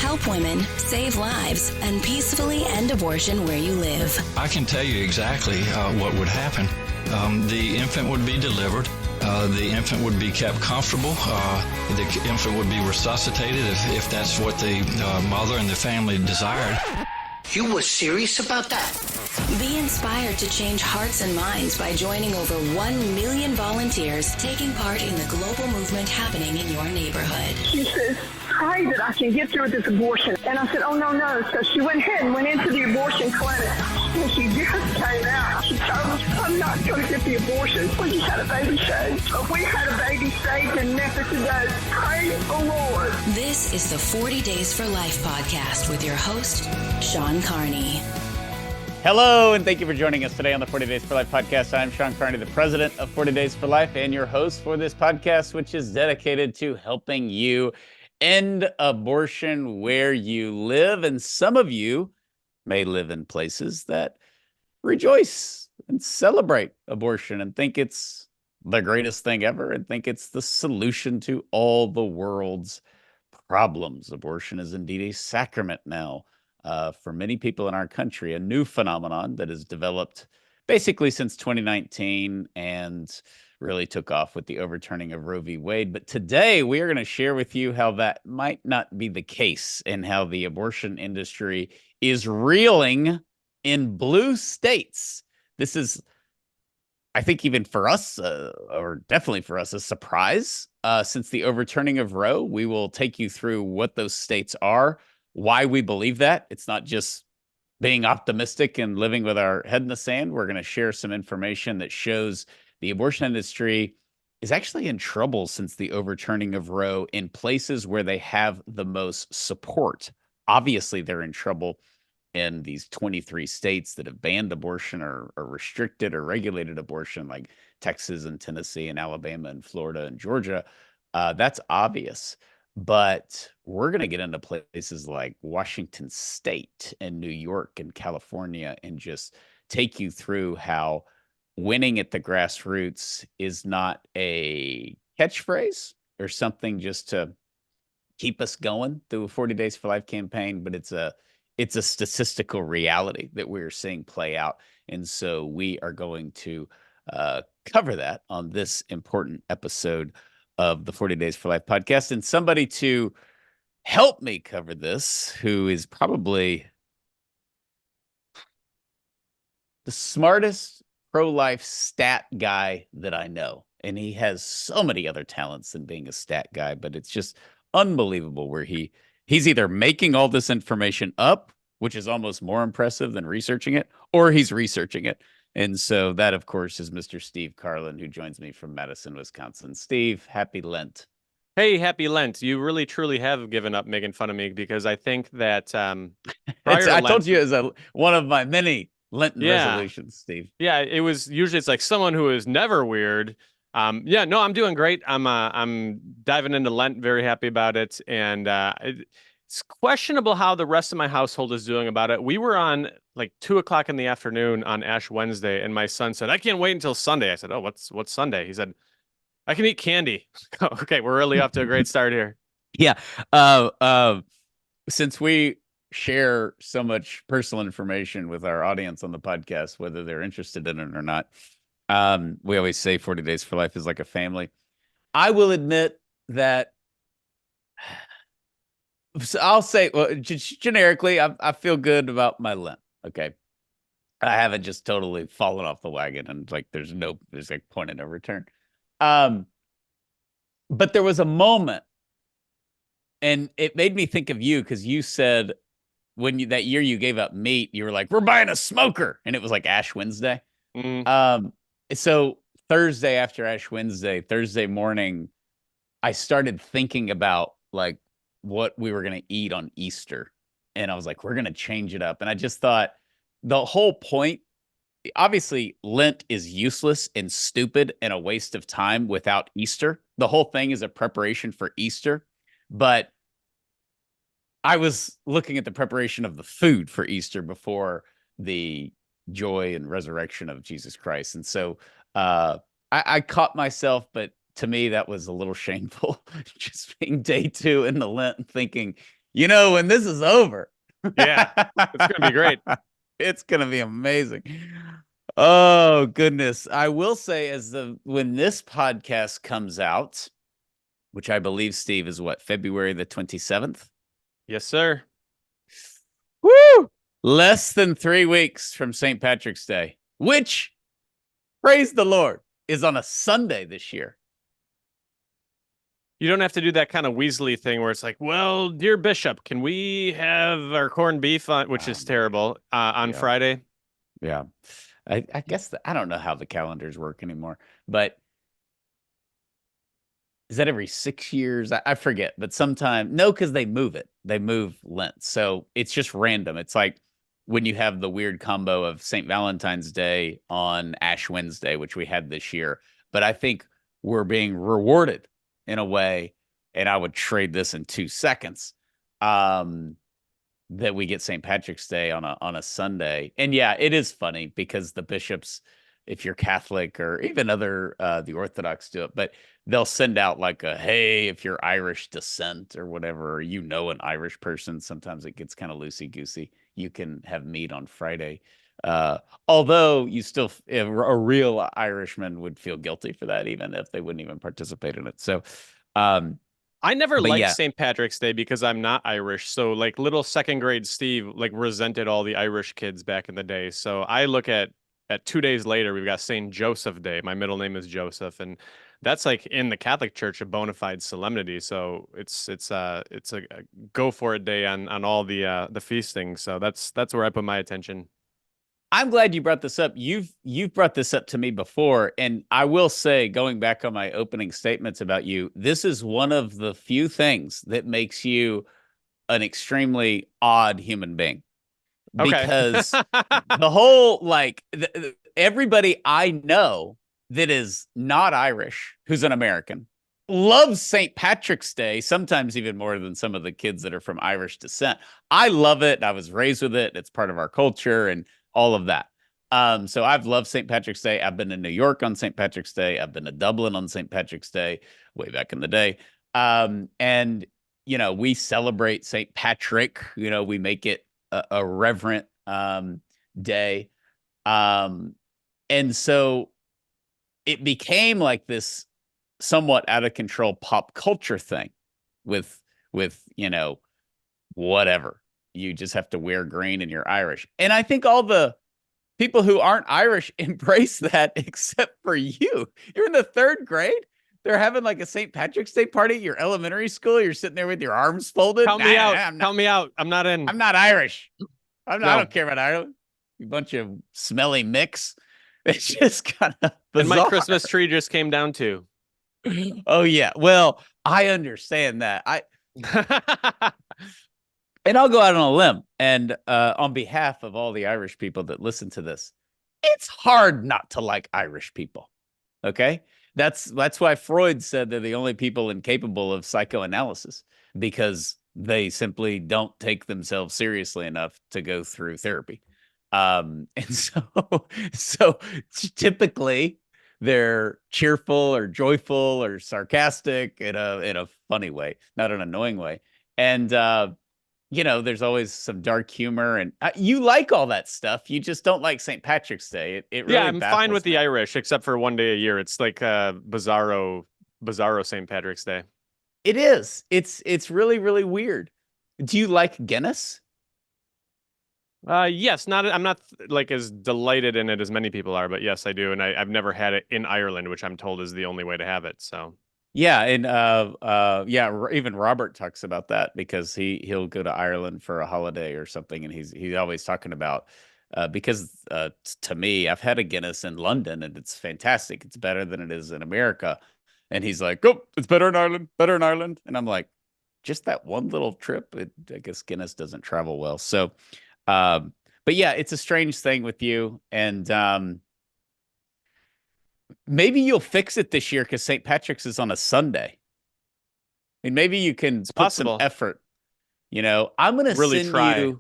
help women, save lives, and peacefully end abortion where you live. I can tell you exactly what would happen. The infant would be delivered. The infant would be kept comfortable. The infant would be resuscitated if that's what the mother and the family desired. You were serious about that? Be inspired to change hearts and minds by joining over 1 million volunteers taking part in the global movement happening in your neighborhood. She says, pray that I can get through this abortion. And I said, oh, no. So she went ahead and went into the abortion clinic. And she just came out. She told us, I'm not going to get the abortion. We just had a baby saved. We had a baby saved in Memphis today. Praise the Lord. This is the 40 Days for Life podcast with your host, Sean Carney. Hello, and thank you for joining us today on the 40 Days for Life podcast. I'm Sean Carney, the president of 40 Days for Life and your host for this podcast, which is dedicated to helping you end abortion where you live. And some of you may live in places that rejoice and celebrate abortion and think it's the greatest thing ever and think it's the solution to all the world's problems. Abortion is indeed a sacrament now. For many people in our country, a new phenomenon that has developed basically since 2019 and really took off with the overturning of Roe v. Wade. But today we are going to share with you how that might not be the case and how the abortion industry is reeling in blue states. This is, I think, even for us, or definitely for us, a surprise. Since the overturning of Roe, we will take you through what those states are, why we believe that. It's not just being optimistic and living with our head in the sand. We're going to share some information that shows the abortion industry is actually in trouble since the overturning of Roe in places where they have the most support. Obviously, they're in trouble in these 23 states that have banned abortion or restricted or regulated abortion, like Texas and Tennessee and Alabama and Florida and Georgia. That's obvious. But we're going to get into places like Washington State and New York and California and just take you through how winning at the grassroots is not a catchphrase or something just to keep us going through a 40 Days for Life campaign, but it's a statistical reality that we're seeing play out. And so we are going to cover that on this important episode of the 40 Days for Life podcast. And somebody to help me cover this, who is probably the smartest pro-life stat guy that I know. And he has so many other talents than being a stat guy, but it's just unbelievable where he's either making all this information up, which is almost more impressive than researching it, or he's researching it. And so that, of course, is Mr. Steve Carlin, who joins me from Madison, Wisconsin. Steve, happy Lent. Hey, happy Lent. You really, truly have given up making fun of me because I think that I told you as one of my many Lenten resolutions, Steve. Yeah, it was usually it's like someone who is never weird. I'm doing great. I'm diving into Lent, very happy about it. And it's questionable how the rest of my household is doing about it. We were on like 2:00 in the afternoon on Ash Wednesday, and my son said, "I can't wait until Sunday." I said, "Oh, what's Sunday?" He said, "I can eat candy." Okay, we're really off to a great start here. Yeah. Since we share so much personal information with our audience on the podcast, whether they're interested in it or not, we always say 40 Days for Life is like a family. I will admit that I'll say, well, generically, I feel good about my Lent. Okay. I haven't just totally fallen off the wagon and like, there's like point of no return. But there was a moment and it made me think of you because you said that year you gave up meat, you were like, we're buying a smoker. And it was like Ash Wednesday. So Thursday after Ash Wednesday, Thursday morning, I started thinking about like what we were going to eat on Easter. And I was like, we're going to change it up. And I just thought the whole point, obviously Lent is useless and stupid and a waste of time without Easter. The whole thing is a preparation for Easter. But I was looking at the preparation of the food for Easter before the joy and resurrection of Jesus Christ. And so I caught myself, but to me, that was a little shameful, just being day 2 in the Lent and thinking, when this is over. Yeah, it's going to be great. It's going to be amazing. Oh, goodness. I will say when this podcast comes out, which I believe, Steve, is what, February the 27th? Yes, sir. Woo! Less than 3 weeks from St. Patrick's Day, which, praise the Lord, is on a Sunday this year. You don't have to do that kind of Weasley thing where it's like, well, dear Bishop, can we have our corned beef, which is terrible, on Friday? Yeah. I guess I don't know how the calendars work anymore, but is that every 6 years? I forget, but sometime, no, because they move it. They move Lent. So it's just random. It's like when you have the weird combo of St. Valentine's Day on Ash Wednesday, which we had this year. But I think we're being rewarded in a way, and I would trade this in 2 seconds, that we get St. Patrick's Day on a Sunday. And yeah, it is funny because the bishops, if you're Catholic or even other the Orthodox do it, but they'll send out like hey, if you're Irish descent or whatever, or an Irish person, sometimes it gets kind of loosey-goosey. You can have meat on Friday. Although you still, a real Irishman would feel guilty for that, even if they wouldn't even participate in it. So, I never liked yeah. St. Patrick's Day because I'm not Irish. So like little second grade Steve like resented all the Irish kids back in the day. So I look at 2 days later, we've got St. Joseph Day. My middle name is Joseph, and that's like in the Catholic Church a bona fide solemnity. So it's a go for it day on all the feasting. So that's where I put my attention. I'm glad you brought this up. You've brought this up to me before, and I will say, going back on my opening statements about you, this is one of the few things that makes you an extremely odd human being. Because the whole, like, everybody I know that is not Irish, who's an American, loves St. Patrick's Day, sometimes even more than some of the kids that are from Irish descent. I love it. I was raised with it. It's part of our culture and all of that. So I've loved St. Patrick's Day. I've been in New York on St. Patrick's Day. I've been to Dublin on St. Patrick's Day way back in the day. And, we celebrate St. Patrick. We make it a reverent day. And so it became like this somewhat out of control pop culture thing with whatever. You just have to wear green and you're Irish. And I think all the people who aren't Irish embrace that, except for you. You're in the 3rd grade. They're having like a St. Patrick's Day party at your elementary school. You're sitting there with your arms folded. Count me out. Count me out. I'm not in. I'm not Irish. I don't care about Ireland. You bunch of smelly mix. It's just kind of bizarre. And my Christmas tree just came down too. Oh yeah. Well, I understand that. And I'll go out on a limb, and on behalf of all the Irish people that listen to this, it's hard not to like Irish people. Okay? That's why Freud said they're the only people incapable of psychoanalysis, because they simply don't take themselves seriously enough to go through therapy. And so typically they're cheerful or joyful or sarcastic in a funny way, not an annoying way. And there's always some dark humor, and you like all that stuff. You just don't like St. Patrick's Day. It really I'm fine with me. the Irish, except for one day a year. It's like bizarro St. Patrick's Day. It is. It's really, really weird. Do you like Guinness? Yes, I'm not like as delighted in it as many people are, but yes, I do, and I've never had it in Ireland, which I'm told is the only way to have it. So. Yeah, and even Robert talks about that, because he'll go to Ireland for a holiday or something, and he's always talking about because to me, I've had a Guinness in London and it's fantastic. It's better than it is in America, and he's like, "Oh, it's better in Ireland," and I'm like, "Just that one little trip." I guess Guinness doesn't travel well, so. But yeah, it's a strange thing with you, and maybe you'll fix it this year because St. Patrick's is on a Sunday. And maybe you can put some effort. I'm going to really send try.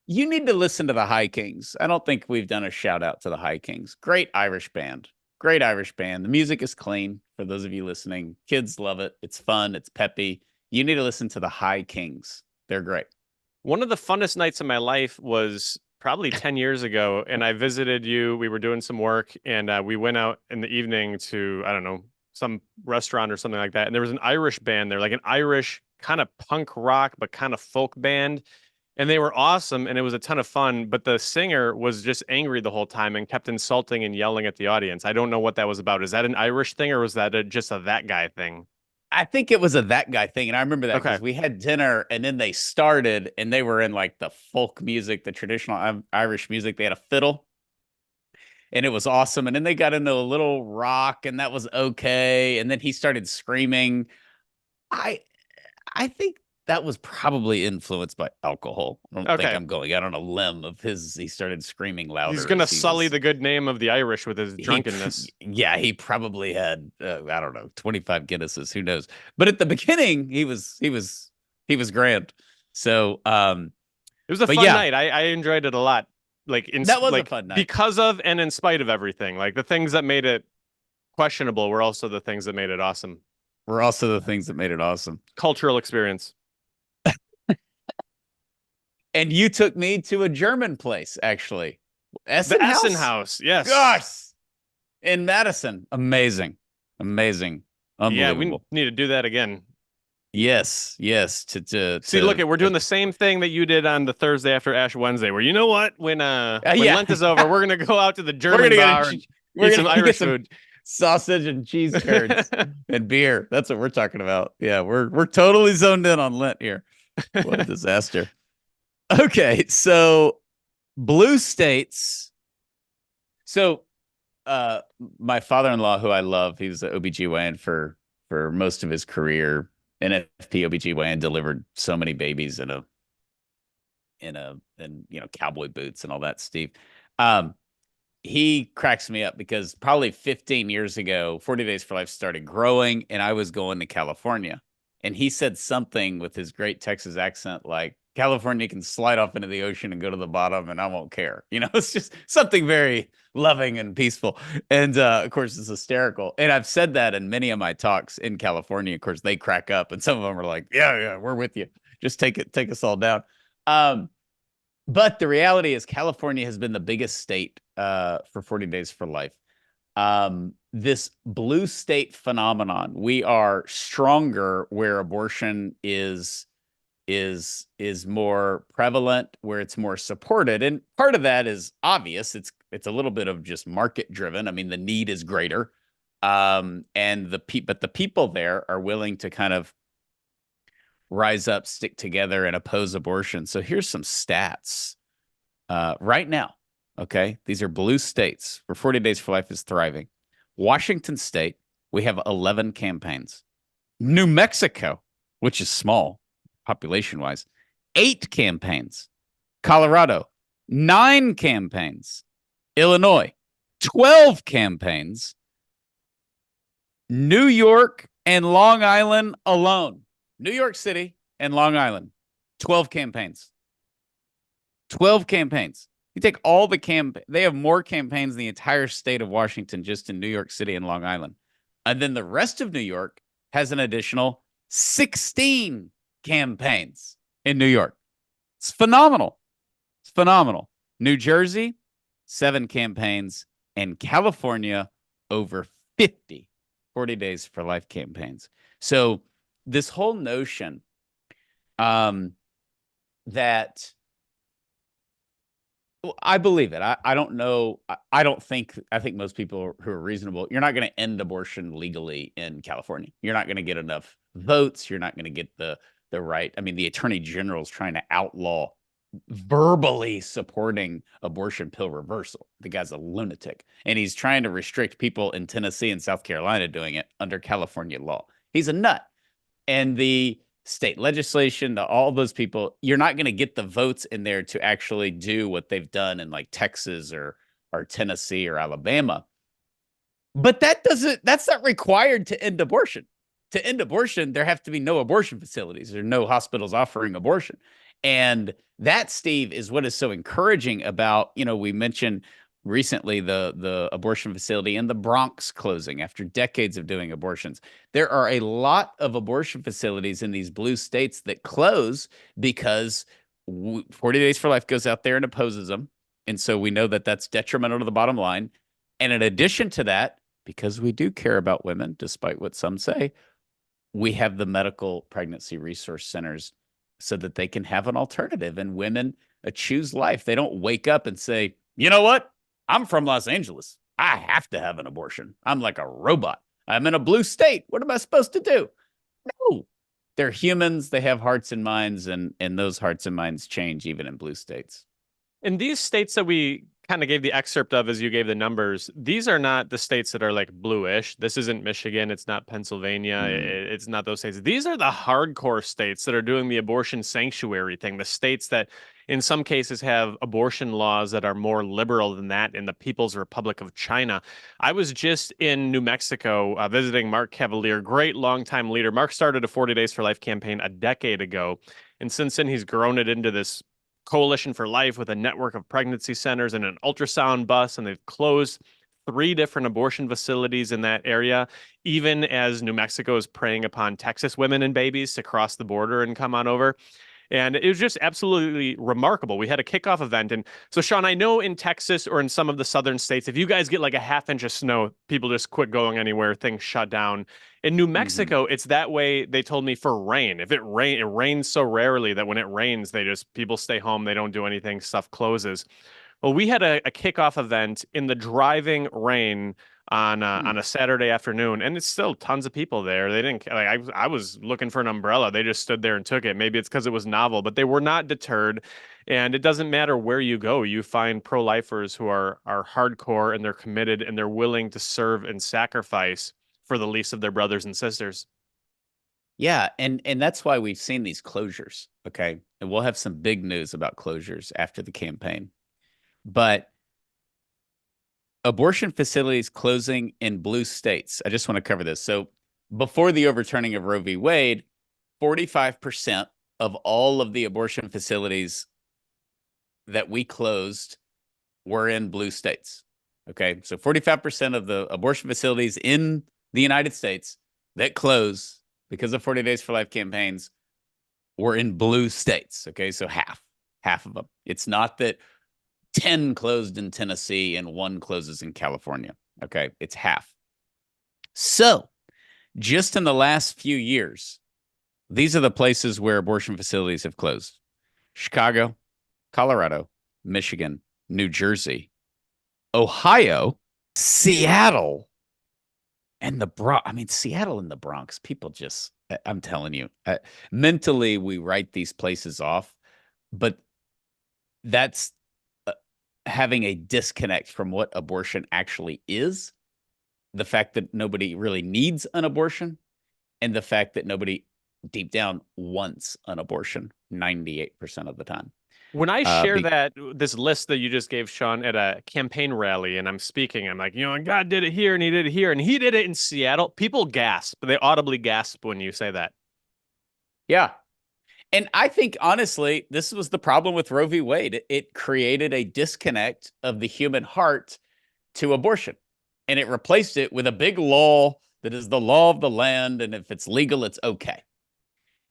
You need to listen to the High Kings. I don't think we've done a shout out to the High Kings. Great Irish band. The music is clean for those of you listening. Kids love it. It's fun. It's peppy. You need to listen to the High Kings. They're great. One of the funnest nights of my life was probably 10 years ago, and I visited you. We were doing some work, and we went out in the evening to, I don't know, some restaurant or something like that. And there was an Irish band there, like an Irish kind of punk rock, but kind of folk band. And they were awesome, and it was a ton of fun. But the singer was just angry the whole time and kept insulting and yelling at the audience. I don't know what that was about. Is that an Irish thing, or was that just a that guy thing? I think it was a that guy thing. And I remember that because Okay. we had dinner and then they started and they were in like the folk music, the traditional Irish music. They had a fiddle and it was awesome. And then they got into a little rock and that was okay. And then he started screaming. I I think that was probably influenced by alcohol. I don't think Okay. I'm going out on a limb of his. He started screaming louder. He's gonna as he sully was- the good name of the Irish with his he- drunkenness. yeah, he probably had I don't know 25 Guinnesses. Who knows? But at the beginning, he was grand. So It was a But fun yeah. night. I enjoyed it a lot. Like That was a like, fun night. because of and in spite of everything. Like the things that made it questionable were also the things that made it awesome. were also the things that made it awesome. Cultural experience. And you took me to a German place, actually. Essen The House? Essen House. Yes. Gosh, in Madison. Amazing. Yeah, Unbelievable. we need to do that again. Yes. See, look, we're doing the same thing that you did on the Thursday after Ash Wednesday, where you know what? When yeah. Lent is over, we're gonna go out to the German bar and we're eat some gonna get Irish some food. sausage and cheese curds and beer. That's what we're talking about. Yeah, we're totally zoned in on Lent here. What a disaster. Okay, so blue states. So my father-in-law, who I love, he was an OBGYN for most of his career. NFP OBGYN, delivered so many babies in cowboy boots and all that, Steve. He cracks me up because probably 15 years ago, 40 Days for Life started growing and I was going to California. And he said something with his great Texas accent like, California can slide off into the ocean and go to the bottom and I won't care. It's just something very loving and peaceful. And of course, it's hysterical. And I've said that in many of my talks in California. Of course, they crack up and some of them are like, yeah, we're with you. Just take us all down. But the reality is California has been the biggest state for 40 Days for Life. This blue state phenomenon, we are stronger where abortion is more prevalent, where it's more supported. And part of that is obvious. It's a little bit of just market driven. I mean, the need is greater. But the people there are willing to kind of rise up, stick together, and oppose abortion. So here's some stats right now. Okay, these are blue states where 40 Days for Life is thriving. Washington State, we have 11 campaigns. New Mexico, which is small population-wise, 8 campaigns. Colorado, 9 campaigns. Illinois, 12 campaigns. New York and Long Island alone. New York City and Long Island, 12 campaigns. 12 campaigns. You take all the they have more campaigns in the entire state of Washington just in New York City and Long Island. And then the rest of New York has an additional 16 campaigns in New York. It's phenomenal. It's phenomenal. New Jersey, 7 campaigns, and California, over 50 40 Days for Life campaigns. So this whole notion that I believe it. I don't know. I think most people who are reasonable, you're not going to end abortion legally in California. You're not going to get enough votes. You're not going to get the right. I mean, the attorney general is trying to outlaw verbally supporting abortion pill reversal. The guy's a lunatic. And he's trying to restrict people in Tennessee and South Carolina doing it under California law. He's a nut. And the state legislation, to all those people, you're not going to get the votes in there to actually do what they've done in like Texas or Tennessee or Alabama. But that's not required to end abortion. To end abortion, there have to be no abortion facilities. There are no hospitals offering abortion. And that, Steve, is what is so encouraging about, we mentioned recently the abortion facility in the Bronx closing after decades of doing abortions. There are a lot of abortion facilities in these blue states that close because 40 Days for Life goes out there and opposes them. And so we know that that's detrimental to the bottom line. And in addition to that, because we do care about women, despite what some say, we have the medical pregnancy resource centers so that they can have an alternative and women choose life. They don't wake up and say, you know what? I'm from Los Angeles. I have to have an abortion. I'm like a robot. I'm in a blue state. What am I supposed to do? No, they're humans. They have hearts and minds, and those hearts and minds change even in blue states. In these states that we kind of gave the excerpt of as you gave the numbers, these are not the states that are like bluish. This isn't Michigan. It's not Pennsylvania. It's not those states. These are the hardcore states that are doing the abortion sanctuary thing, the states that in some cases have abortion laws that are more liberal than that in the People's Republic of China. I was just in New Mexico visiting Mark Cavalier, great longtime leader. Mark started a 40 Days for Life campaign a decade ago. And since then, he's grown it into this Coalition for Life with a network of pregnancy centers and an ultrasound bus. And they've closed 3 different abortion facilities in that area, even as New Mexico is preying upon Texas women and babies to cross the border and come on over. And it was just absolutely remarkable. We had a kickoff event. And so, Sean, I know in Texas or in some of the southern states, if you guys get like a half inch of snow, people just quit going anywhere, things shut down. In New Mexico, it's that way, they told me, for rain. If it rains so rarely that when it rains, people stay home, they don't do anything, stuff closes. Well, we had a kickoff event in the driving rain on a Saturday afternoon, and it's still tons of people there. They didn't like I was looking for an umbrella. They just stood there and took it. Maybe it's because it was novel, but they were not deterred. And it doesn't matter where you go, you find pro-lifers who are hardcore and they're committed and they're willing to serve and sacrifice for the least of their brothers and sisters. Yeah, and that's why we've seen these closures. Okay, and we'll have some big news about closures after the campaign. But abortion facilities closing in blue states. I just want to cover this. So before the overturning of Roe v. Wade, 45% of all of the abortion facilities that we closed were in blue states. Okay, so 45% of the abortion facilities in the United States that close because of 40 Days for Life campaigns were in blue states. Okay, so half of them. It's not that 10 closed in Tennessee and 1 closes in California. Okay, it's half. So just in the last few years, these are the places where abortion facilities have closed: Chicago, Colorado, Michigan, New Jersey, Ohio, Seattle, and the Bronx. I mean, Seattle and the Bronx, people just, I'm telling you, mentally we write these places off, but that's having a disconnect from what abortion actually is, the fact that nobody really needs an abortion, and the fact that nobody deep down wants an abortion 98% of the time. When I share this list that you just gave, Sean, at a campaign rally, and I'm speaking, I'm like, and God did it here, and he did it here, and he did it in Seattle. People gasp. They audibly gasp when you say that. Yeah. And I think, honestly, this was the problem with Roe v. Wade. It created a disconnect of the human heart to abortion. And it replaced it with a big law that is the law of the land. And if it's legal, it's okay.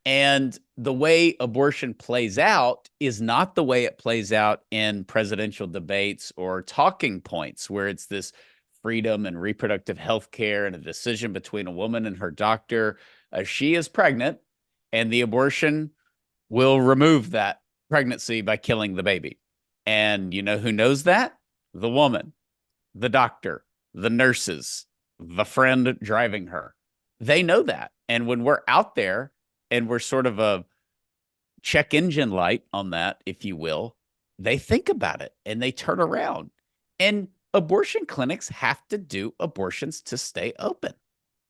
And the way abortion plays out is not the way it plays out in presidential debates or talking points, where it's this freedom and reproductive health care and a decision between a woman and her doctor. She is pregnant, and the abortion will remove that pregnancy by killing the baby. And you know who knows that? The woman, the doctor, the nurses, the friend driving her. They know that. And when we're out there and we're sort of a check engine light on that, if you will, they think about it and they turn around. And abortion clinics have to do abortions to stay open.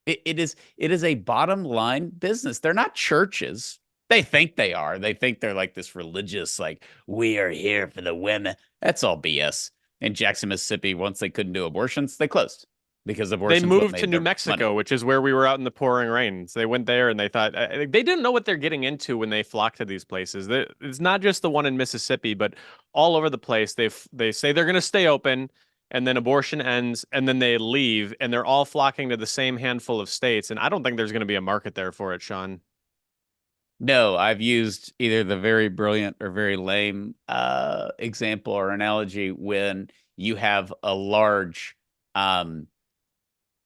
It is a bottom line business. They're not churches. They think they are. They think they're like this religious, like, we are here for the women. That's all BS. In Jackson, Mississippi, once they couldn't do abortions, they closed because abortions. They moved to New Mexico, which is where we were out in the pouring rain. So they went there and they thought they didn't know what they're getting into when they flocked to these places. It's not just the one in Mississippi, but all over the place. They say they're going to stay open. and then abortion ends, and then they leave, and they're all flocking to the same handful of states. And I don't think there's going to be a market there for it, Sean. No, I've used either the very brilliant or very lame example or analogy when you have a large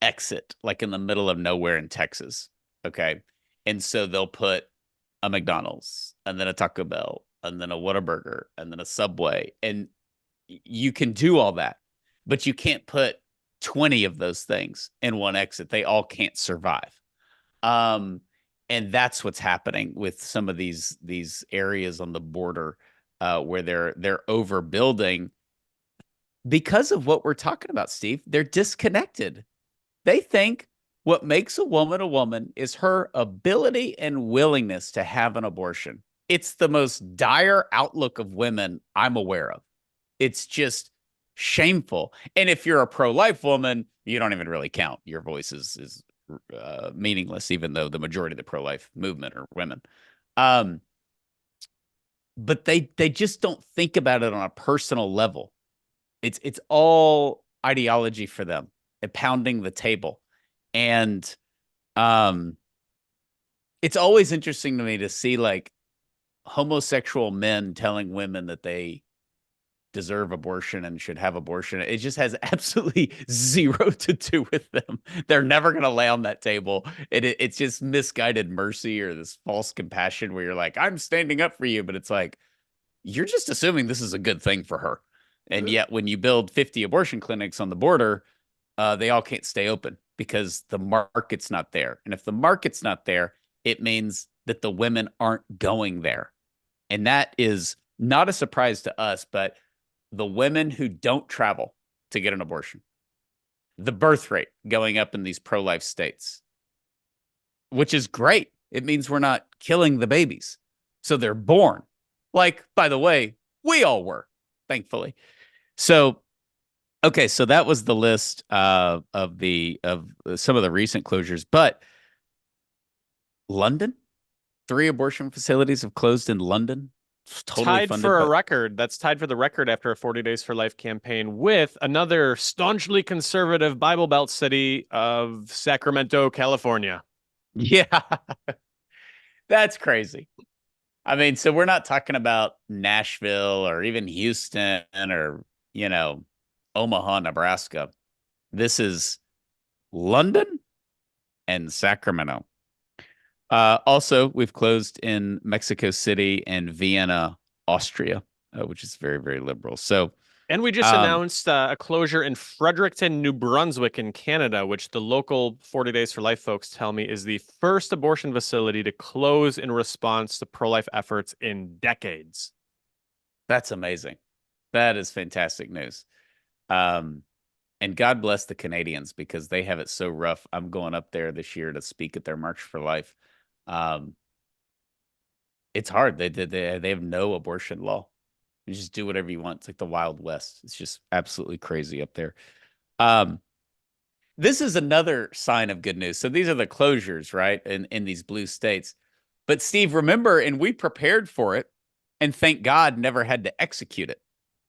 exit, like in the middle of nowhere in Texas. Okay. And so they'll put a McDonald's and then a Taco Bell and then a Whataburger and then a Subway. And you can do all that, but you can't put 20 of those things in one exit. They all can't survive. And that's what's happening with some of these areas on the border where they're overbuilding because of what we're talking about, Steve. They're disconnected. They think what makes a woman is her ability and willingness to have an abortion. It's the most dire outlook of women I'm aware of. It's just shameful. And if you're a pro-life woman, you don't even really count. Your voice is meaningless, even though the majority of the pro-life movement are women. But they just don't think about it on a personal level. It's all ideology for them, and pounding the table. And it's always interesting to me to see like homosexual men telling women that they deserve abortion and should have abortion. It just has absolutely zero to do with them. They're never going to lay on that table. It's just misguided mercy or this false compassion where you're like, I'm standing up for you. But it's like, you're just assuming this is a good thing for her. And yet when you build 50 abortion clinics on the border, they all can't stay open because the market's not there. And if the market's not there, it means that the women aren't going there. And that is not a surprise to us, but the women who don't travel to get an abortion, the birth rate going up in these pro-life states, which is great. It means we're not killing the babies. So they're born. Like, by the way, we all were, thankfully. So, okay, so that was the list of some of the recent closures. But London, 3 abortion facilities have closed in London. Totally tied funded for a record. That's tied for the record after a 40 Days for Life campaign with another staunchly conservative Bible Belt city of Sacramento, California. Yeah, that's crazy. I mean, so we're not talking about Nashville or even Houston or, Omaha, Nebraska. This is London and Sacramento. Also, we've closed in Mexico City and Vienna, Austria, which is very, very liberal. So, and we just announced a closure in Fredericton, New Brunswick in Canada, which the local 40 Days for Life folks tell me is the first abortion facility to close in response to pro-life efforts in decades. That's amazing. That is fantastic news. And God bless the Canadians because they have it so rough. I'm going up there this year to speak at their March for Life. It's hard. They have no abortion law. You just do whatever you want. It's like the Wild West. It's just absolutely crazy up there. This is another sign of good news. So these are the closures, right? In these blue states. But Steve, remember, and we prepared for it, and thank God never had to execute it.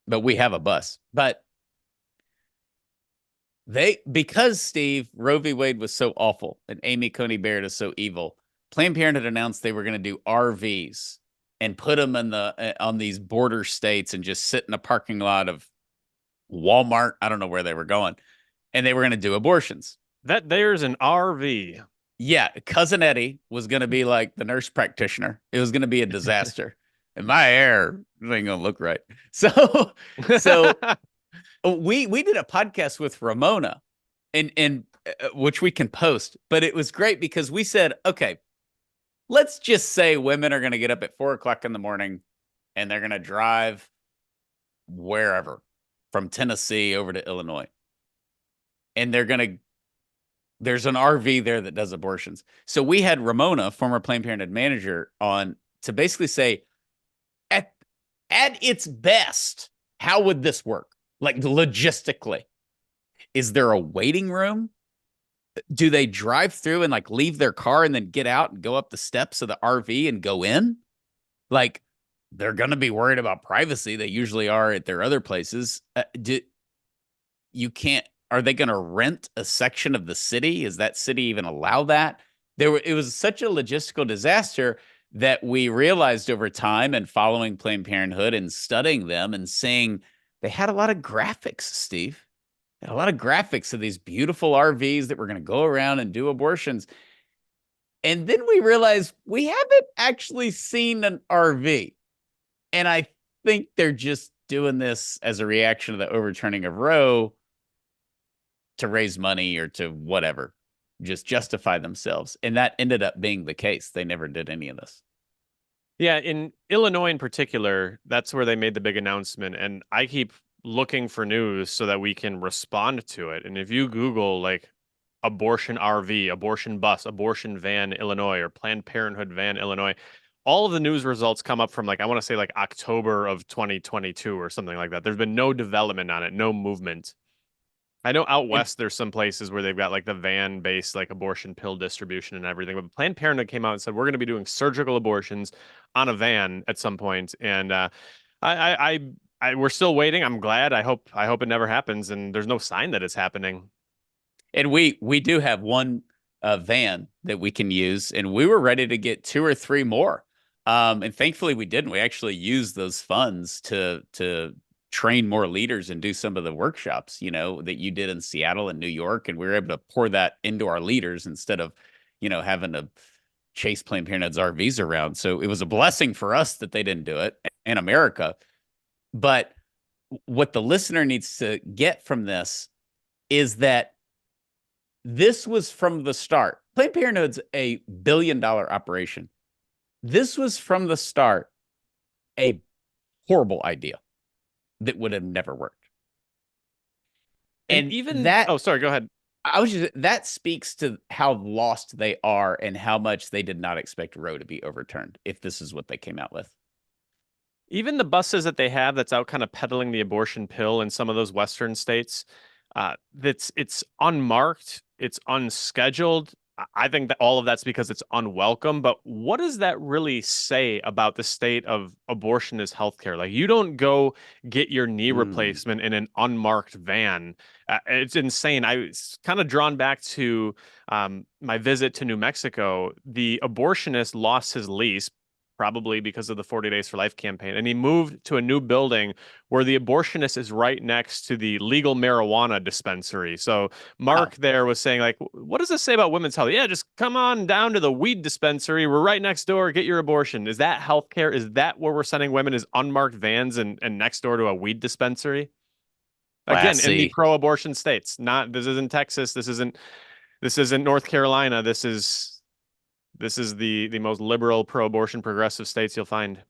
But we have a bus. But because Steve, Roe v. Wade was so awful and Amy Coney Barrett is so evil, Planned Parenthood announced they were going to do RVs and put them on these border states and just sit in a parking lot of Walmart. I don't know where they were going. And they were going to do abortions. That there's an RV. Yeah. Cousin Eddie was going to be like the nurse practitioner. It was going to be a disaster. And my hair ain't going to look right. So we did a podcast with Ramona and which we can post, but it was great because we said, okay, let's just say women are going to get up at 4:00 in the morning and they're going to drive wherever from Tennessee over to Illinois. And there's an RV there that does abortions. So we had Ramona, former Planned Parenthood manager, on to basically say, at its best, how would this work? Like logistically, is there a waiting room? Do they drive through and like leave their car and then get out and go up the steps of the RV and go in? Like they're going to be worried about privacy. They usually are at their other places. you can't, are they going to rent a section of the city? Is that city even allow that? It was such a logistical disaster that we realized over time and following Planned Parenthood and studying them and seeing they had a lot of graphics, Steve. They had a lot of graphics of these beautiful RVs that were going to go around and do abortions. And then we realized we haven't actually seen an RV. And I think they're just doing this as a reaction to the overturning of Roe to raise money or to whatever, just justify themselves. And that ended up being the case. They never did any of this. Yeah, in Illinois in particular, that's where they made the big announcement. And I keep looking for news so that we can respond to it. And if you Google like abortion RV, abortion bus, abortion van, Illinois, or Planned Parenthood van, Illinois, all of the news results come up from like, I want to say like October of 2022 or something like that. There's been no development on it, no movement. I know out west there's some places where they've got like the van-based like abortion pill distribution and everything, but Planned Parenthood came out and said we're going to be doing surgical abortions on a van at some point, and we're still waiting. I'm glad. I hope it never happens, and there's no sign that it's happening. And we do have one van that we can use, and we were ready to get 2 or 3 more, and thankfully we didn't. We actually used those funds to train more leaders and do some of the workshops, that you did in Seattle and New York. And we were able to pour that into our leaders instead of, having to chase Planned Parenthood's RVs around. So it was a blessing for us that they didn't do it in America. But what the listener needs to get from this is that this was from the start. Planned Parenthood's a $1 billion operation. This was from the start a horrible idea that would have never worked. And even that, oh, sorry, go ahead. That speaks to how lost they are and how much they did not expect Roe to be overturned if this is what they came out with. Even the buses that they have that's out kind of peddling the abortion pill in some of those Western states, it's unmarked, it's unscheduled. I think that all of that's because it's unwelcome. But what does that really say about the state of abortionist healthcare? Like, you don't go get your knee replacement in an unmarked van. It's insane. I was kind of drawn back to my visit to New Mexico. The abortionist lost his lease, probably because of the 40 Days for Life campaign. And he moved to a new building where the abortionist is right next to the legal marijuana dispensary. So Mark there was saying, like, what does this say about women's health? Yeah, just come on down to the weed dispensary. We're right next door. Get your abortion. Is that healthcare? Is that where we're sending women, is unmarked vans and next door to a weed dispensary? Again, in the pro-abortion states. This isn't Texas. This isn't North Carolina. This is the most liberal pro-abortion progressive states you'll find.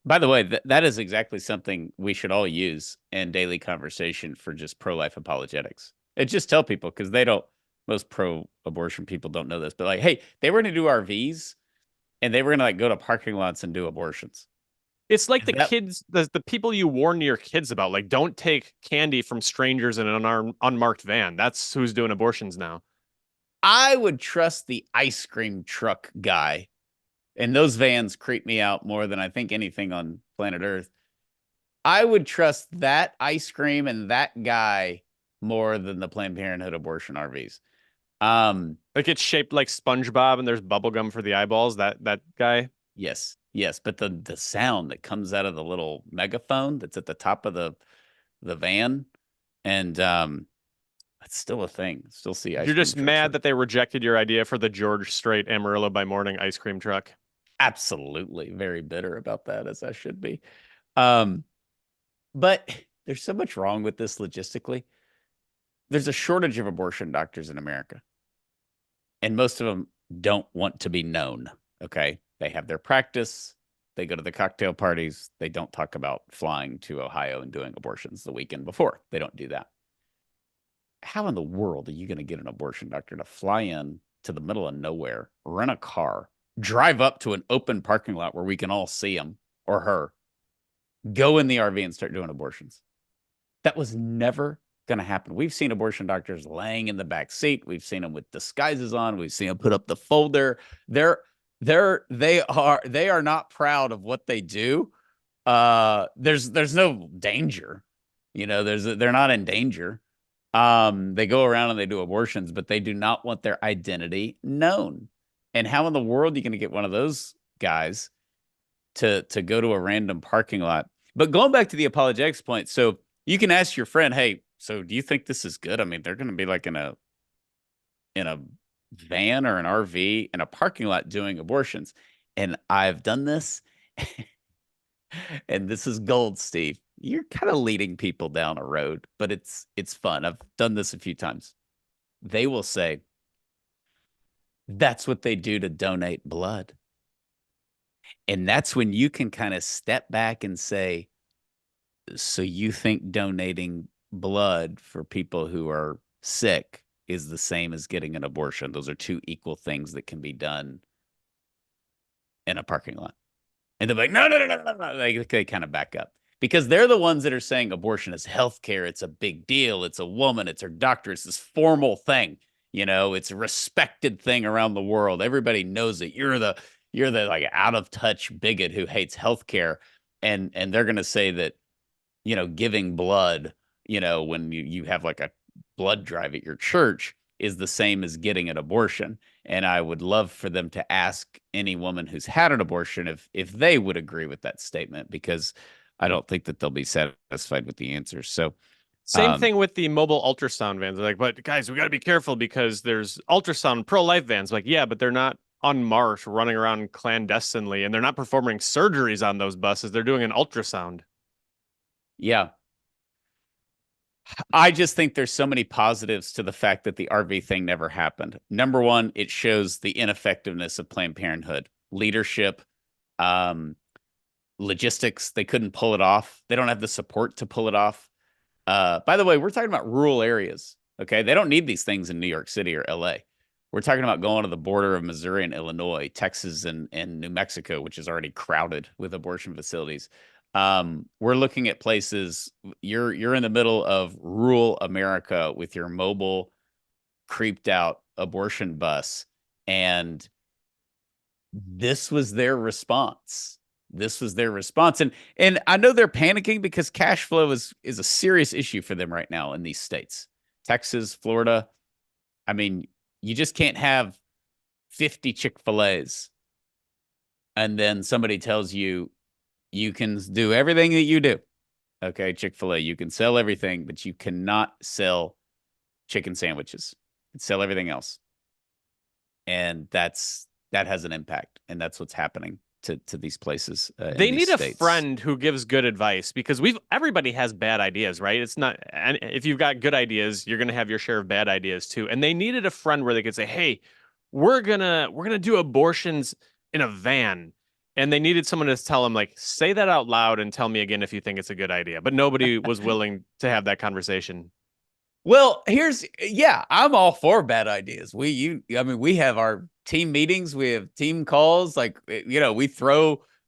By the way, that is exactly something we should all use in daily conversation for just pro-life apologetics. And just tell people, because most pro-abortion people don't know this, but like, hey, they were going to do RVs and they were going to like go to parking lots and do abortions. It's like the people you warn your kids about, like, don't take candy from strangers in an unmarked van. That's who's doing abortions now. I would trust the ice cream truck guy, and those vans creep me out more than I think anything on planet Earth. I would trust that ice cream and that guy more than the Planned Parenthood abortion RVs. Like, it's shaped like SpongeBob and there's bubble gum for the eyeballs, that guy? Yes. But the sound that comes out of the little megaphone that's at the top of the van, and it's still a thing. Still see ice cream. You're just mad that they rejected your idea for the George Strait Amarillo by Morning ice cream truck. Absolutely. Very bitter about that, as I should be. But there's so much wrong with this logistically. There's a shortage of abortion doctors in America. And most of them don't want to be known. Okay. They have their practice. They go to the cocktail parties. They don't talk about flying to Ohio and doing abortions the weekend before. They don't do that. How in the world are you going to get an abortion doctor to fly in to the middle of nowhere, rent a car, drive up to an open parking lot where we can all see him or her, go in the RV and start doing abortions? That was never going to happen. We've seen abortion doctors laying in the back seat. We've seen them with disguises on. We've seen them put up the folder. They are not proud of what they do. There's no danger. They're not in danger. They go around and they do abortions, but they do not want their identity known. And how in the world are you going to get one of those guys to go to a random parking lot? But going back to the apologetics point, so you can ask your friend, hey, so do you think this is good? I mean, they're going to be like in a van or an RV in a parking lot doing abortions. And I've done this. And this is gold, Steve. You're kind of leading people down a road, but it's fun. I've done this a few times. They will say, that's what they do to donate blood. And that's when you can kind of step back and say, so you think donating blood for people who are sick is the same as getting an abortion? Those are two equal things that can be done in a parking lot. And they're like, no, no, no, no, no, no. They kind of back up because they're the ones that are saying abortion is healthcare. It's a big deal. It's a woman. It's her doctor. It's this formal thing. You know, it's a respected thing around the world. Everybody knows it. You're the like out of touch bigot who hates healthcare. And they're going to say that, you know, giving blood, you know, when you have like a blood drive at your church is the same as getting an abortion. And I would love for them to ask any woman who's had an abortion if they would agree with that statement, because I don't think that they'll be satisfied with the answer. So same thing with the mobile ultrasound vans. They're like, but guys, we got to be careful because there's ultrasound pro-life vans. Like, yeah, but they're not on march running around clandestinely, and they're not performing surgeries on those buses. They're doing an ultrasound. Yeah. I just think there's so many positives to the fact that the RV thing never happened. Number one, it shows the ineffectiveness of Planned Parenthood. Leadership, logistics, they couldn't pull it off. They don't have the support to pull it off. By the way, we're talking about rural areas, okay? They don't need these things in New York City or LA. We're talking about going to the border of Missouri and Illinois, Texas and New Mexico, which is already crowded with abortion facilities. We're looking at places, you're in the middle of rural America with your mobile, creeped out abortion bus. And this was their response. This was their response. And I know they're panicking because cash flow is a serious issue for them right now in these states. Texas, Florida. I mean, you just can't have 50 Chick-fil-A's and then somebody tells you you can do everything that you do. Okay, Chick-fil-A, you can sell everything, but you cannot sell chicken sandwiches. You can sell everything else. And that has an impact, and that's what's happening to these places. They need a friend who gives good advice, because everybody has bad ideas, right? It's not, and if you've got good ideas, you're going to have your share of bad ideas too. And they needed a friend where they could say, "Hey, we're gonna do abortions in a van." And they needed someone to tell them, like, say that out loud and tell me again if you think it's a good idea. But nobody was willing to have that conversation. Well, I'm all for bad ideas. I mean, we have our team meetings, we have team calls, like, you know,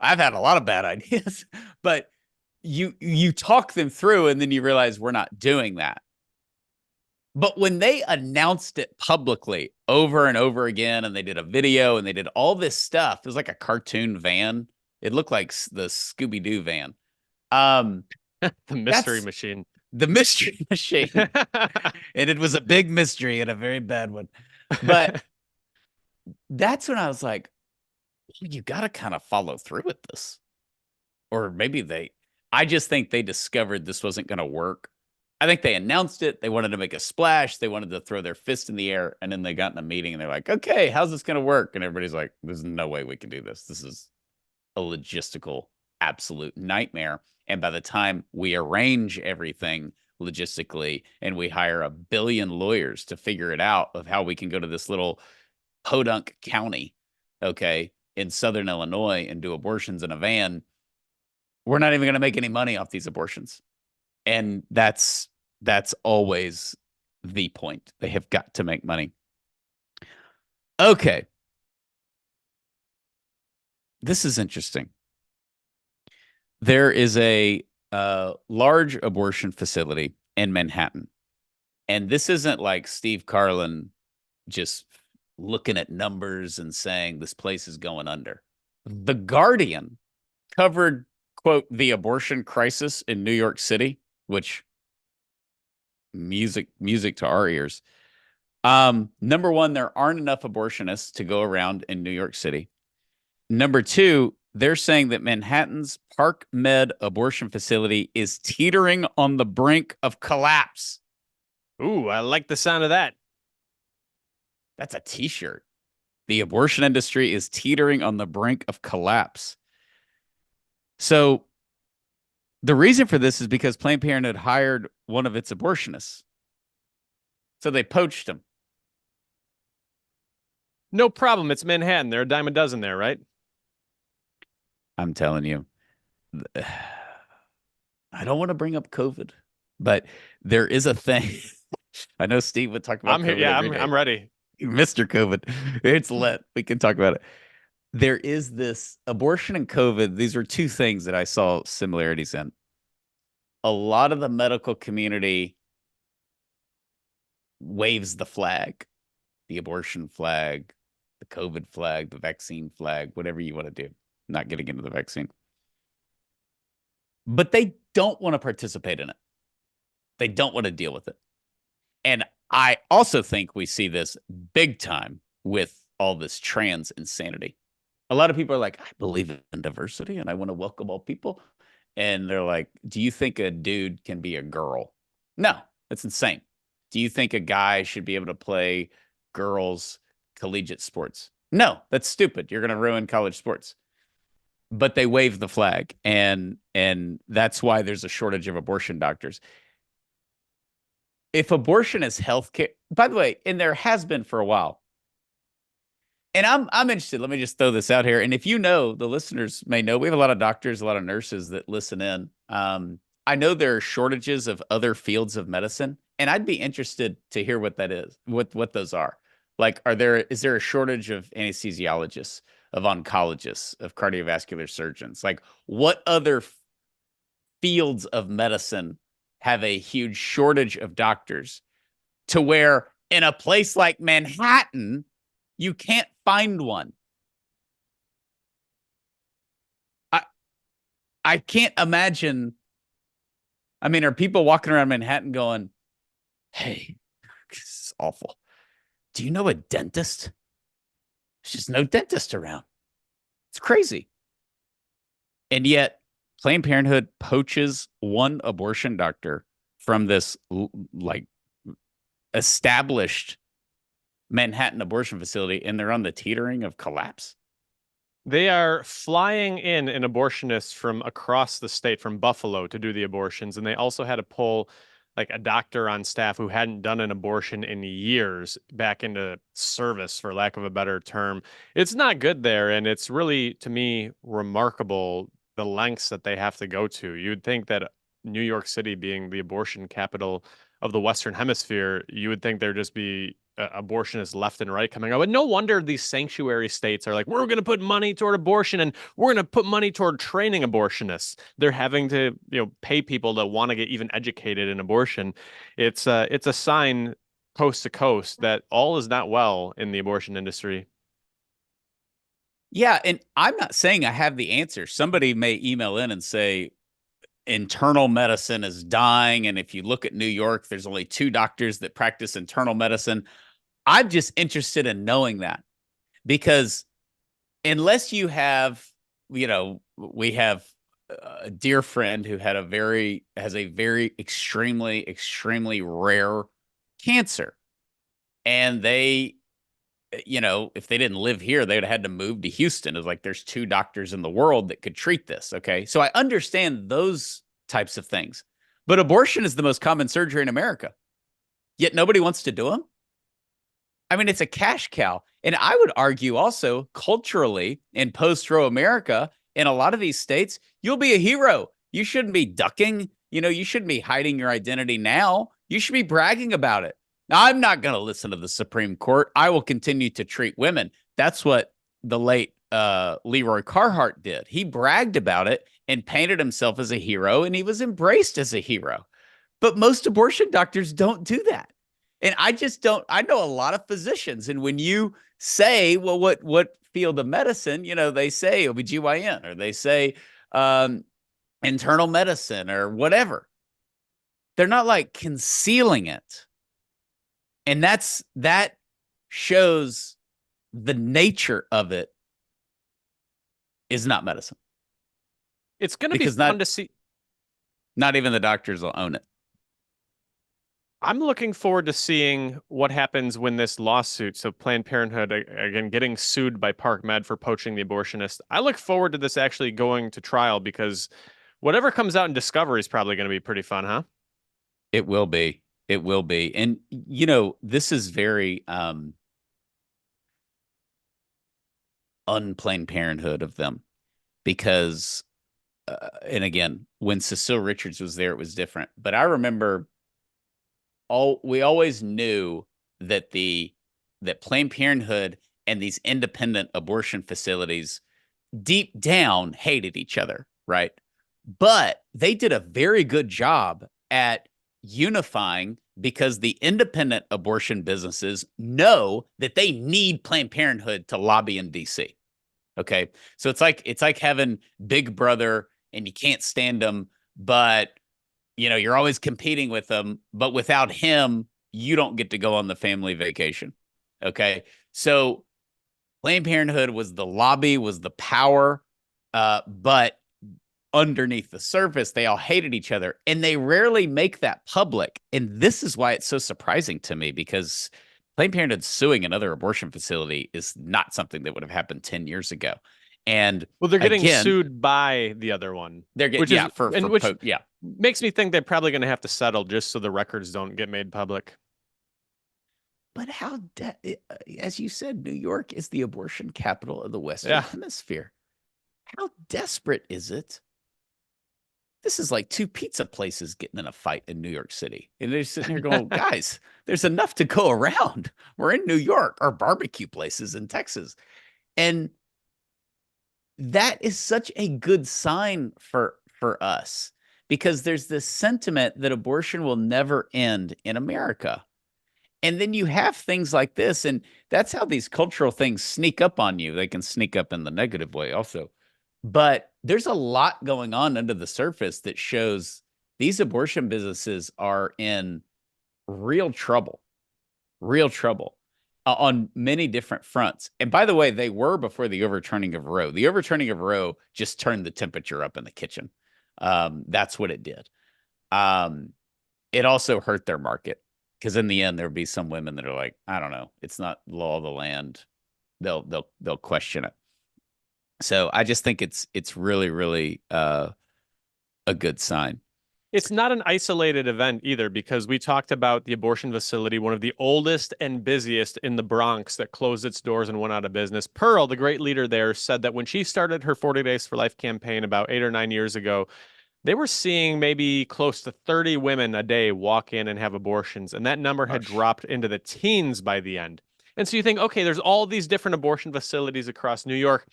I've had a lot of bad ideas, but you talk them through and then you realize we're not doing that. But when they announced it publicly over and over again, and they did a video and they did all this stuff, it was like a cartoon van. It looked like the Scooby-Doo van. The mystery machine. The mystery machine. And it was a big mystery and a very bad one. But that's when I was like, you got to kind of follow through with this. Or maybe I just think they discovered this wasn't going to work. I think they announced it. They wanted to make a splash. They wanted to throw their fist in the air. And then they got in a meeting and they're like, okay, how's this going to work? And everybody's like, there's no way we can do this. This is a logistical absolute nightmare. And by the time we arrange everything logistically and we hire 1 billion lawyers to figure it out of how we can go to this little podunk county, okay, in Southern Illinois and do abortions in a van, we're not even going to make any money off these abortions. And that's always the point. They have got to make money. Okay. This is interesting. There is a large abortion facility in Manhattan. And this isn't like Steve Carlin just looking at numbers and saying this place is going under. The Guardian covered, quote, the abortion crisis in New York City, which music to our ears. Number one, there aren't enough abortionists to go around in New York City. Number two, they're saying that Manhattan's Park Med abortion facility is teetering on the brink of collapse. Ooh, I like the sound of that. That's a t-shirt. The abortion industry is teetering on the brink of collapse. So the reason for this is because Planned Parenthood hired one of its abortionists. So they poached him. No problem. It's Manhattan. They're a dime a dozen there, right? I'm telling you, I don't want to bring up COVID, but there is a thing. I know Steve would talk about I'm here. COVID Yeah, every day. I'm ready. Mr. COVID. It's lit. We can talk about it. There is this abortion and COVID. These are two things that I saw similarities in. A lot of the medical community waves the flag, the abortion flag, the COVID flag, the vaccine flag, whatever you want to do. Not getting into the vaccine. But they don't want to participate in it. They don't want to deal with it. And I also think we see this big time with all this trans insanity. A lot of people are like, I believe in diversity and I want to welcome all people. And they're like, do you think a dude can be a girl? No, that's insane. Do you think a guy should be able to play girls' collegiate sports? No, that's stupid. You're going to ruin college sports. But they wave the flag, and that's why there's a shortage of abortion doctors. If abortion is healthcare, by the way, and there has been for a while, and I'm interested. Let me just throw this out here. And if you know, the listeners may know, we have a lot of doctors, a lot of nurses that listen in. I know there are shortages of other fields of medicine, and I'd be interested to hear what that is, what those are. Like, is there a shortage of anesthesiologists, of oncologists, of cardiovascular surgeons? Like, what other fields of medicine have a huge shortage of doctors to where in a place like Manhattan, you can't find one? I can't imagine. I mean, are people walking around Manhattan going, hey, this is awful. Do you know a dentist? There's just no dentist around. It's crazy. And yet, Planned Parenthood poaches one abortion doctor from this like established Manhattan abortion facility, and they're on the teetering of collapse. They are flying in an abortionist from across the state, from Buffalo, to do the abortions. And they also had to pull like a doctor on staff who hadn't done an abortion in years back into service, for lack of a better term. It's not good there. And it's really, to me, remarkable the lengths that they have to go to. You'd think that New York City, being the abortion capital of the Western Hemisphere, you would think there'd just be abortionists left and right coming out. But no wonder these sanctuary states are like, we're going to put money toward abortion and we're going to put money toward training abortionists. They're having to, pay people that want to get even educated in abortion. It's a sign coast to coast that all is not well in the abortion industry. Yeah, and I'm not saying I have the answer. Somebody may email in and say internal medicine is dying, and if you look at New York, there's only 2 doctors that practice internal medicine. I'm just interested in knowing that, because unless you have, we have a dear friend who has a very extremely rare cancer, and they, if they didn't live here, they would have had to move to Houston. It was like, there's 2 doctors in the world that could treat this. Okay. So I understand those types of things, but abortion is the most common surgery in America, yet nobody wants to do them. I mean, it's a cash cow. And I would argue also culturally in post-Roe America, in a lot of these states, you'll be a hero. You shouldn't be ducking. You shouldn't be hiding your identity now. You should be bragging about it. Now, I'm not going to listen to the Supreme Court. I will continue to treat women. That's what the late Leroy Carhart did. He bragged about it and painted himself as a hero, and he was embraced as a hero. But most abortion doctors don't do that. And I just don't. I know a lot of physicians, and when you say, well, what field of medicine, they say OBGYN, or they say internal medicine or whatever. they're not like concealing it. And that shows the nature of it is not medicine. It's going to be fun to see. Not even the doctors will own it. I'm looking forward to seeing what happens when this lawsuit, so Planned Parenthood, again, getting sued by Park Med for poaching the abortionist. I look forward to this actually going to trial because whatever comes out in discovery is probably going to be pretty fun, huh? It will be. It will be. And, this is very unplanned parenthood of them because, and again, when Cecile Richards was there, it was different. But I remember we always knew that that Planned Parenthood and these independent abortion facilities deep down hated each other, right? But they did a very good job at unifying because the independent abortion businesses know that they need Planned Parenthood to lobby in DC. Okay. So it's like having Big Brother and you can't stand them, but you're always competing with them, but without him, you don't get to go on the family vacation. Okay. So Planned Parenthood was the lobby, was the power, but underneath the surface, they all hated each other, and they rarely make that public. And this is why it's so surprising to me, because Planned Parenthood suing another abortion facility is not something that would have happened 10 years ago. And well, they're getting sued by the other one. They're getting, which makes me think they're probably going to have to settle just so the records don't get made public. But as you said, New York is the abortion capital of the Western Hemisphere. How desperate is it? This is like two pizza places getting in a fight in New York City. And they're sitting here going, guys, there's enough to go around. We're in New York, or barbecue places in Texas. And that is such a good sign for us, because there's this sentiment that abortion will never end in America. And then you have things like this, and that's how these cultural things sneak up on you. They can sneak up in the negative way also. But there's a lot going on under the surface that shows these abortion businesses are in real trouble on many different fronts. And by the way, they were before the overturning of Roe. The overturning of Roe just turned the temperature up in the kitchen. That's what it did. It also hurt their market, because in the end, there'll be some women that are like, I don't know, it's not law of the land. They'll question it. So I just think it's really, really a good sign. It's not an isolated event either, because we talked about the abortion facility, one of the oldest and busiest in the Bronx, that closed its doors and went out of business. Pearl, the great leader there, said that when she started her 40 Days for Life campaign about 8 or 9 years ago, they were seeing maybe close to 30 women a day walk in and have abortions. And that number had dropped into the teens by the end. And so you think, okay, there's all these different abortion facilities across New York.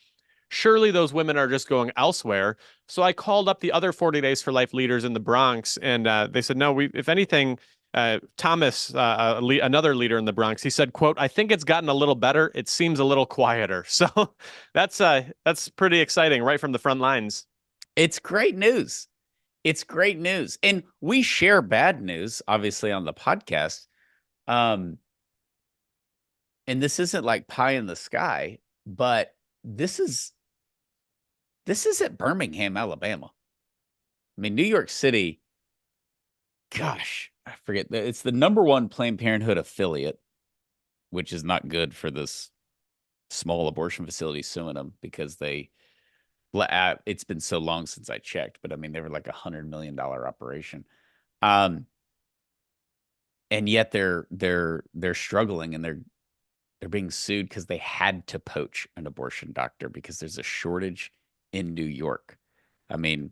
Surely those women are just going elsewhere. So I called up the other 40 Days for Life leaders in the Bronx, and they said, no, if anything, Thomas, another leader in the Bronx, he said, quote, I think it's gotten a little better. It seems a little quieter. So that's pretty exciting right from the front lines. It's great news. It's great news. And we share bad news, obviously, on the podcast. And this isn't like pie in the sky, but this is at Birmingham, Alabama. I mean, New York City, gosh, I forget. It's the #1 Planned Parenthood affiliate, which is not good for this small abortion facility suing them, because it's been so long since I checked, but I mean, they were like $100 million operation. And yet they're struggling, and they're being sued because they had to poach an abortion doctor because there's a shortage in New York. I mean,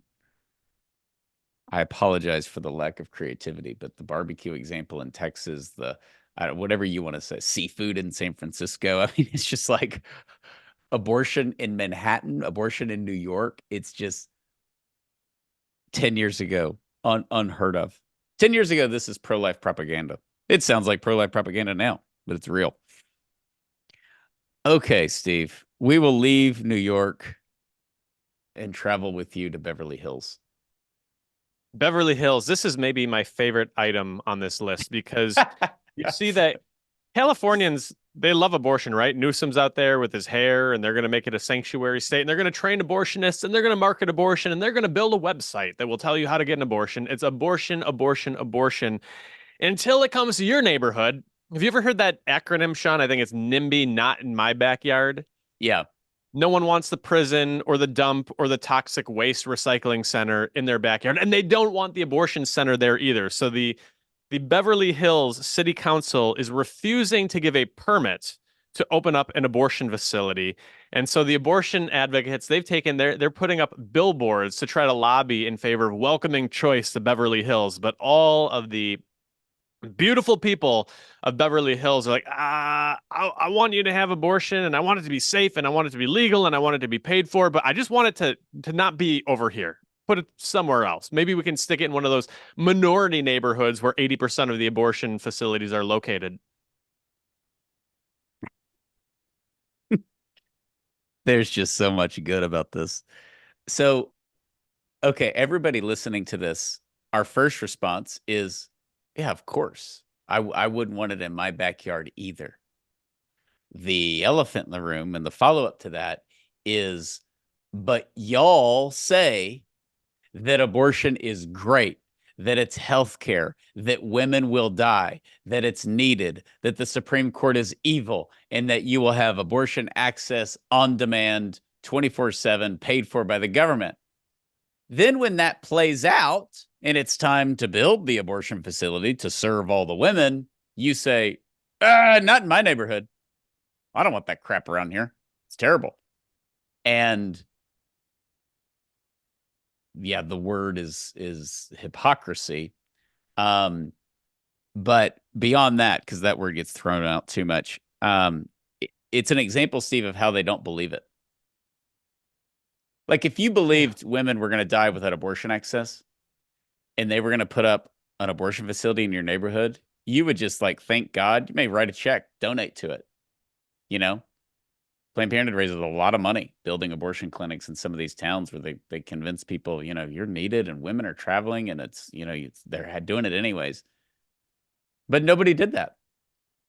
I apologize for the lack of creativity, but the barbecue example in Texas, whatever you want to say, seafood in San Francisco. I mean, it's just like abortion in Manhattan, abortion in New York. It's just 10 years ago, unheard of. 10 years ago, this is pro-life propaganda. It sounds like pro-life propaganda now, but it's real. Okay, Steve, we will leave New York and travel with you to Beverly Hills. Beverly Hills. This is maybe my favorite item on this list because you see that Californians, they love abortion, right? Newsom's out there with his hair, and they're going to make it a sanctuary state, and they're going to train abortionists, and they're going to market abortion, and they're going to build a website that will tell you how to get an abortion. It's abortion, abortion, abortion. Until it comes to your neighborhood. Have you ever heard that acronym, Sean? I think it's NIMBY, not in my backyard. Yeah. No one wants the prison or the dump or the toxic waste recycling center in their backyard. And they don't want the abortion center there either. So the Beverly Hills City Council is refusing to give a permit to open up an abortion facility. And so the abortion advocates, they're putting up billboards to try to lobby in favor of welcoming choice to Beverly Hills. But all of the beautiful people of Beverly Hills are like, I want you to have abortion, and I want it to be safe, and I want it to be legal, and I want it to be paid for, but I just want it to not be over here. Put it somewhere else. Maybe we can stick it in one of those minority neighborhoods where 80% of the abortion facilities are located. There's just so much good about this. So, okay, everybody listening to this, our first response is, yeah, of course. I wouldn't want it in my backyard either. The elephant in the room and the follow-up to that is, but y'all say that abortion is great, that it's healthcare, that women will die, that it's needed, that the Supreme Court is evil, and that you will have abortion access on demand 24/7 paid for by the government. Then when that plays out and it's time to build the abortion facility to serve all the women, you say, not in my neighborhood. I don't want that crap around here. It's terrible. And yeah, the word is hypocrisy. But beyond that, because that word gets thrown out too much, it's an example, Steve, of how they don't believe it. Like if you believed women were going to die without abortion access and they were going to put up an abortion facility in your neighborhood, you would just like, thank God, you may write a check, donate to it. You know, Planned Parenthood raises a lot of money building abortion clinics in some of these towns where they convince people, you know, you're needed and women are traveling and it's, you know, they're doing it anyways. But nobody did that.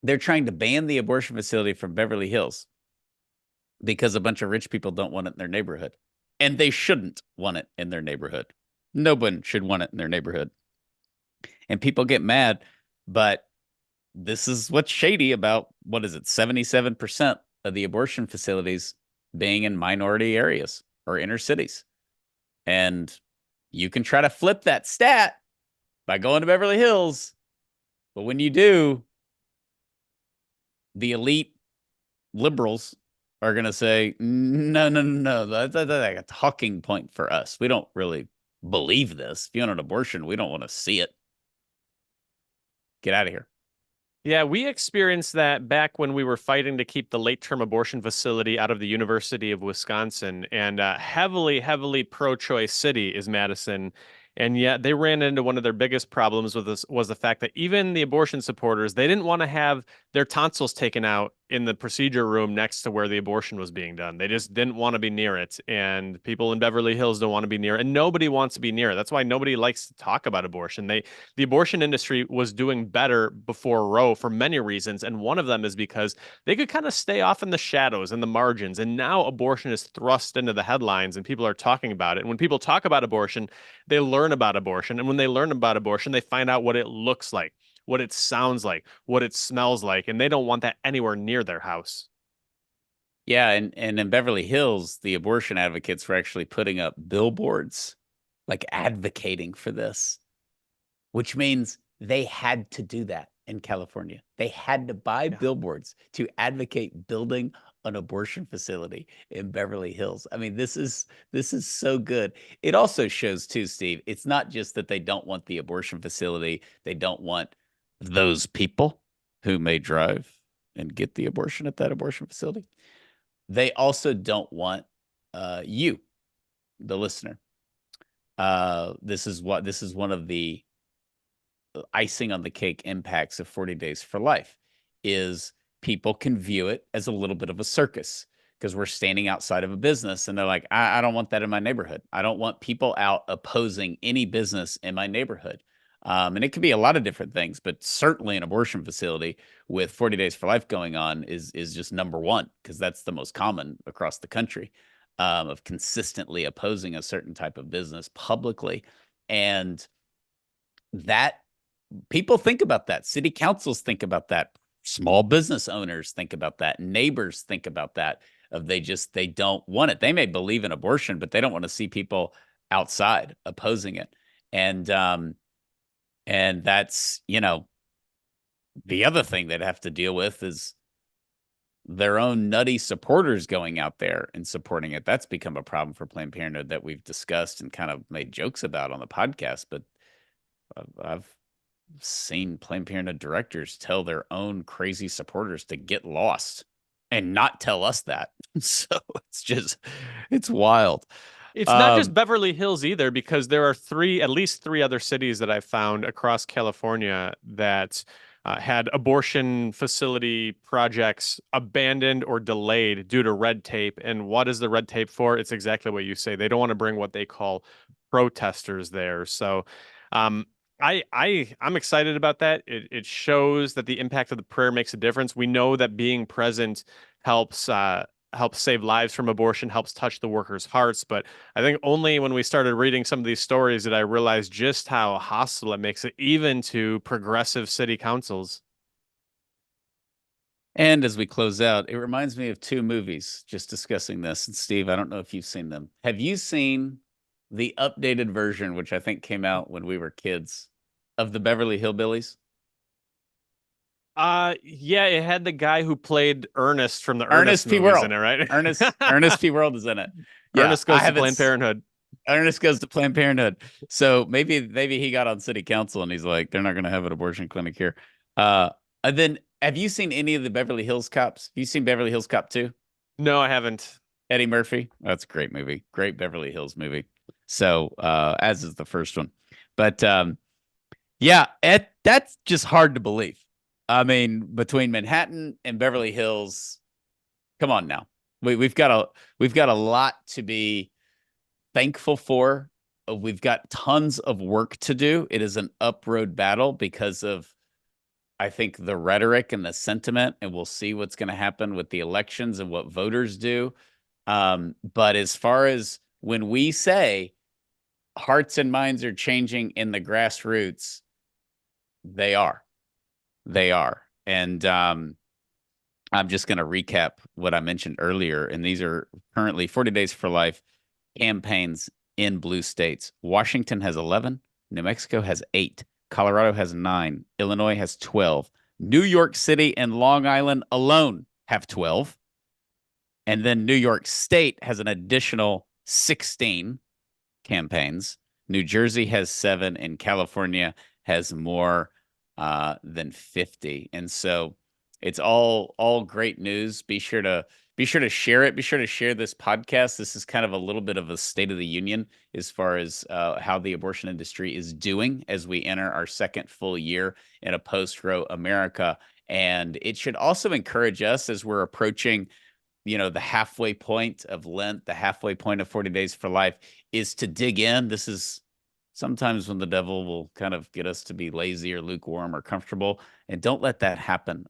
They're trying to ban the abortion facility from Beverly Hills because a bunch of rich people don't want it in their neighborhood. And they shouldn't want it in their neighborhood. No one should want it in their neighborhood. And people get mad, but this is what's shady about, what is it, 77% of the abortion facilities being in minority areas or inner cities. And you can try to flip that stat by going to Beverly Hills. But when you do, the elite liberals are going to say, no. That's a talking point for us. We don't really believe this. If you want an abortion, we don't want to see it. Get out of here. Yeah, we experienced that back when we were fighting to keep the late-term abortion facility out of the University of Wisconsin. And heavily pro-choice city is Madison. And yet they ran into one of their biggest problems with this was the fact that even the abortion supporters, they didn't want to have their tonsils taken out in the procedure room next to where the abortion was being done. They just didn't want to be near it. And people in Beverly Hills don't want to be near it. And nobody wants to be near it. That's why nobody likes to talk about abortion. The abortion industry was doing better before Roe for many reasons. And one of them is because they could kind of stay off in the shadows and the margins. And now abortion is thrust into the headlines and people are talking about it. And when people talk about abortion, they learn about abortion. And when they learn about abortion, they find out what it looks like, what it sounds like, what it smells like, and they don't want that anywhere near their house. Yeah, and in Beverly Hills, the abortion advocates were actually putting up billboards, like advocating for this, which means they had to do that in California. They had to buy billboards to advocate building an abortion facility in Beverly Hills. I mean, this is so good. It also shows too, Steve, it's not just that they don't want the abortion facility, they don't want those people who may drive and get the abortion at that abortion facility. They also don't want you, the listener. This is one of the icing on the cake impacts of 40 Days for Life is people can view it as a little bit of a circus. because we're standing outside of a business and they're like, I don't want that in my neighborhood. I don't want people out opposing any business in my neighborhood. And it could be a lot of different things, but certainly an abortion facility with 40 Days for Life going on is just number one, because that's the most common across the country, of consistently opposing a certain type of business publicly. And that people think about that. City councils think about that. Small business owners think about that. Neighbors think about that. They don't want it. They may believe in abortion, but they don't want to see people outside opposing it. And that's, the other thing they'd have to deal with is their own nutty supporters going out there and supporting it. That's become a problem for Planned Parenthood that we've discussed and kind of made jokes about on the podcast. But I've seen Planned Parenthood directors tell their own crazy supporters to get lost and not tell us that. So it's wild. It's not just Beverly Hills either, because there are at least three other cities that I've found across California that had abortion facility projects abandoned or delayed due to red tape. And what is the red tape for? It's exactly what you say. They don't want to bring what they call protesters there. So I'm excited about that. It shows that the impact of the prayer makes a difference. We know that being present helps save lives from abortion, helps touch the workers' hearts. But I think only when we started reading some of these stories did I realize just how hostile it makes it, even to progressive city councils. And as we close out, it reminds me of two movies, just discussing this. And Steve, I don't know if you've seen them. Have you seen the updated version, which I think came out when we were kids, of the Beverly Hillbillies? Yeah, it had the guy who played Ernest from the Ernest P. movies Worrell in it, right? Ernest P. Worrell is in it. Yeah, Ernest goes to Planned Parenthood. Ernest goes to Planned Parenthood. So maybe he got on city council and he's like, they're not going to have an abortion clinic here. And then have you seen any of the Beverly Hills Cops? Have you seen Beverly Hills Cop 2? No, I haven't. Eddie Murphy. That's a great movie. Great Beverly Hills movie. So as is the first one. But yeah, that's just hard to believe. I mean, between Manhattan and Beverly Hills, come on now. We've got a lot to be thankful for. We've got tons of work to do. It is an up-road battle because of, I think, the rhetoric and the sentiment, and we'll see what's going to happen with the elections and what voters do. But as far as when we say hearts and minds are changing in the grassroots, they are. They are. And I'm just going to recap what I mentioned earlier. And these are currently 40 Days for Life campaigns in blue states. Washington has 11. New Mexico has 8. Colorado has 9. Illinois has 12. New York City and Long Island alone have 12. And then New York State has an additional 16 campaigns. New Jersey has 7, and California has more than 50. And so it's all great news. Be sure to share it. Be sure to share this podcast. This is kind of a little bit of a state of the union as far as how the abortion industry is doing as we enter our second full year in a post-Roe America. And it should also encourage us as we're approaching, the halfway point of Lent, the halfway point of 40 Days for Life, is to dig in. This is sometimes when the devil will kind of get us to be lazy or lukewarm or comfortable, and don't let that happen.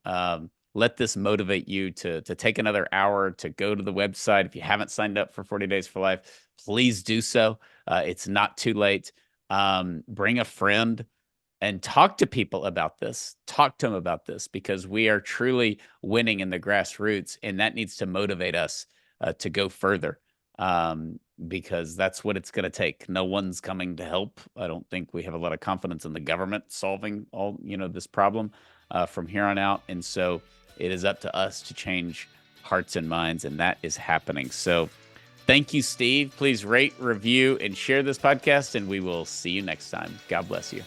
Let this motivate you to take another hour to go to the website. If you haven't signed up for 40 Days for Life, please do so. It's not too late. Bring a friend and talk to people about this. Talk to them about this, because we are truly winning in the grassroots, and that needs to motivate us to go further. Because that's what it's going to take. No one's coming to help. I don't think we have a lot of confidence in the government solving all, this problem from here on out. And so it is up to us to change hearts and minds, and that is happening. So thank you, Steve. Please rate, review, and share this podcast, and we will see you next time. God bless you.